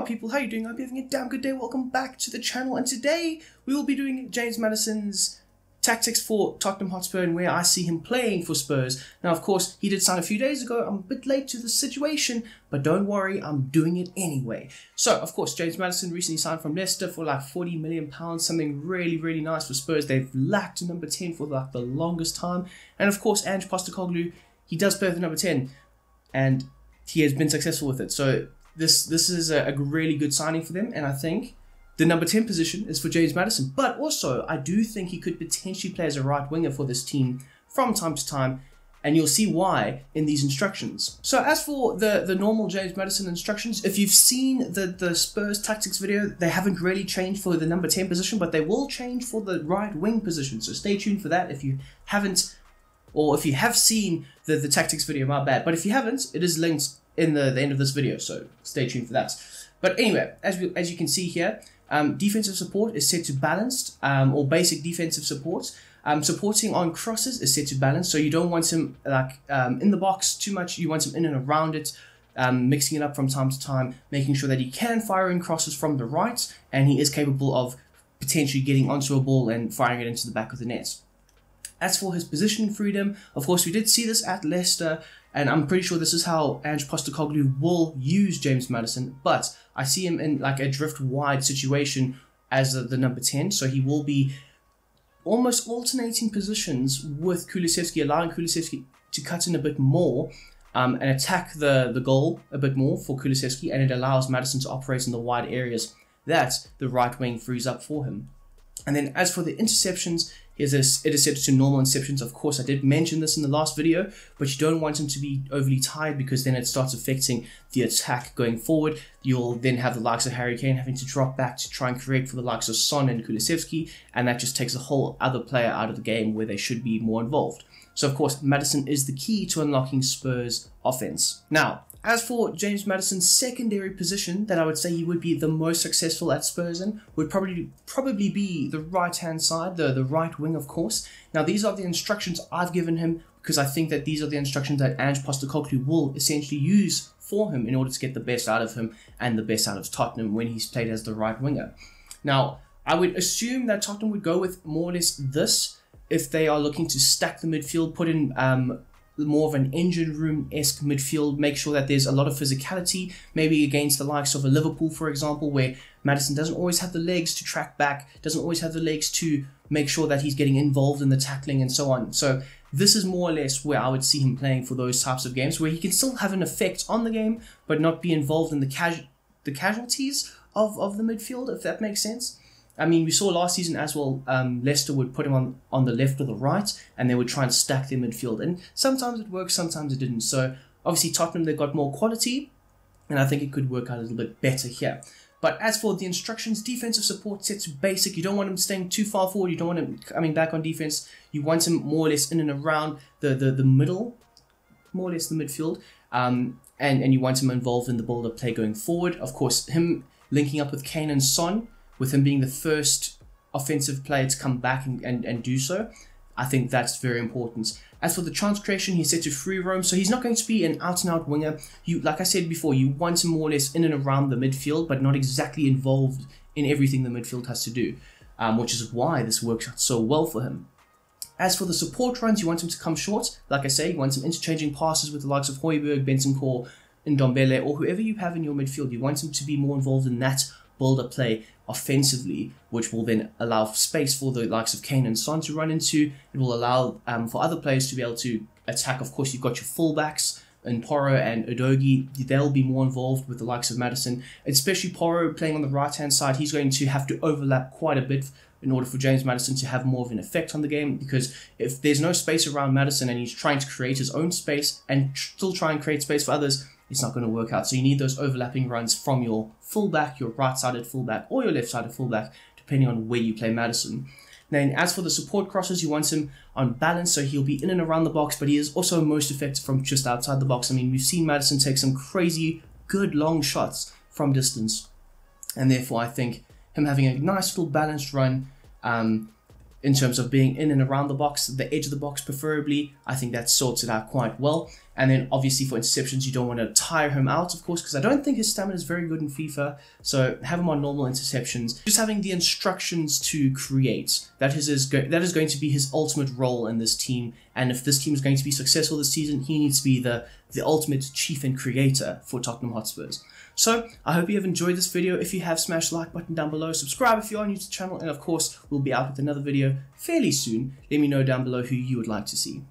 up, people? How you doing? I hope you're having a damn good day. Welcome back to the channel, and today we will be doing James Maddison's tactics for Tottenham Hotspur and where I see him playing for Spurs. Now, of course, he did sign a few days ago. I'm a bit late to the situation, but don't worry, I'm doing it anyway. So, of course, James Maddison recently signed from Leicester for like £40 million, something really, really nice for Spurs. They've lacked a number 10 for like the longest time. And of course, Ange Postecoglou, he does play with the number 10, and he has been successful with it. So this is a really good signing for them, and I think the number 10 position is for James Maddison. But also, I do think he could potentially play as a right winger for this team from time to time, and you'll see why in these instructions. So as for the normal James Maddison instructions, if you've seen the Spurs tactics video, they haven't really changed for the number 10 position, but they will change for the right wing position. So stay tuned for that if you haven't, or if you have seen the tactics video, my bad. But if you haven't, it is linked in the end of this video, so stay tuned for that. But anyway, as you can see here, defensive support is set to balanced, or basic defensive support. Supporting on crosses is set to balanced, so you don't want him like in the box too much. You want him in and around it, mixing it up from time to time, making sure that he can fire in crosses from the right, and he is capable of potentially getting onto a ball and firing it into the back of the net. As for his position freedom, of course, we did see this at Leicester, and I'm pretty sure this is how Ange Postecoglou will use James Maddison, but I see him in like a drift wide situation as the number 10, so he will be almost alternating positions with Kulusevski, allowing Kulusevski to cut in a bit more and attack the goal a bit more for Kulusevski, and it allows Maddison to operate in the wide areas that the right wing frees up for him. And then as for the interceptions, it is set to normal interceptions. Of course, I did mention this in the last video, but you don't want him to be overly tired, because then it starts affecting the attack going forward. You'll then have the likes of Harry Kane having to drop back to try and create for the likes of Son and Kulusevski, and that just takes a whole other player out of the game where they should be more involved. So of course, Maddison is the key to unlocking Spurs' offense. Now, as for James Maddison's secondary position that I would say he would be the most successful at Spurs in, would probably be the right-hand side, the right wing, of course. Now, these are the instructions I've given him, because I think that these are the instructions that Ange Postecoglou will essentially use for him in order to get the best out of him and the best out of Tottenham when he's played as the right winger. Now, I would assume that Tottenham would go with more or less this if they are looking to stack the midfield, put in more of an engine room-esque midfield, make sure that there's a lot of physicality, maybe against the likes of a Liverpool, for example, where Maddison doesn't always have the legs to track back, doesn't always have the legs to make sure that he's getting involved in the tackling and so on. So this is more or less where I would see him playing for those types of games, where he can still have an effect on the game, but not be involved in the casualties of the midfield, if that makes sense. I mean, we saw last season as well, Leicester would put him on the left or the right, and they would try and stack their midfield. And sometimes it worked, sometimes it didn't. So obviously Tottenham, they've got more quality, and I think it could work out a little bit better here. But as for the instructions, defensive support set to basic. You don't want him staying too far forward. You don't want him coming back on defense. You want him more or less in and around the middle, more or less the midfield. And you want him involved in the build-up play going forward. Of course, him linking up with Kane and Son, with him being the first offensive player to come back and do so, I think that's very important. As for the chance creation, he's set to free roam, so he's not going to be an out-and-out winger. Like I said before, you want him more or less in and around the midfield, but not exactly involved in everything the midfield has to do, which is why this works out so well for him. As for the support runs, you want him to come short. Like I say, you want him interchanging passes with the likes of Højbjerg, Bentancur, Ndombele, or whoever you have in your midfield. You want him to be more involved in that build-up play offensively, which will then allow space for the likes of Kane and Son to run into. It will allow for other players to be able to attack. Of course, you've got your fullbacks in Porro and Udogie. They'll be more involved with the likes of Maddison, especially Porro playing on the right-hand side. He's going to have to overlap quite a bit in order for James Maddison to have more of an effect on the game, because if there's no space around Maddison and he's trying to create his own space and still try and create space for others, it's not going to work out. So you need those overlapping runs from your fullback, your right-sided fullback, or your left-sided fullback, depending on where you play Maddison. Then as for the support crosses, you want him on balance, so he'll be in and around the box, but he is also most effective from just outside the box. I mean, we've seen Maddison take some crazy, good long shots from distance, and therefore I think him having a nice little balanced run in terms of being in and around the box, the edge of the box preferably, I think that sorts it out quite well. And then obviously for interceptions, you don't want to tire him out, of course, because I don't think his stamina is very good in FIFA. So have him on normal interceptions. Just having the instructions to create. That is going to be his ultimate role in this team. And if this team is going to be successful this season, he needs to be the ultimate chief and creator for Tottenham Hotspurs. So I hope you have enjoyed this video. If you have, smash the like button down below. Subscribe if you are new to the channel. And of course, we'll be out with another video fairly soon. Let me know down below who you would like to see.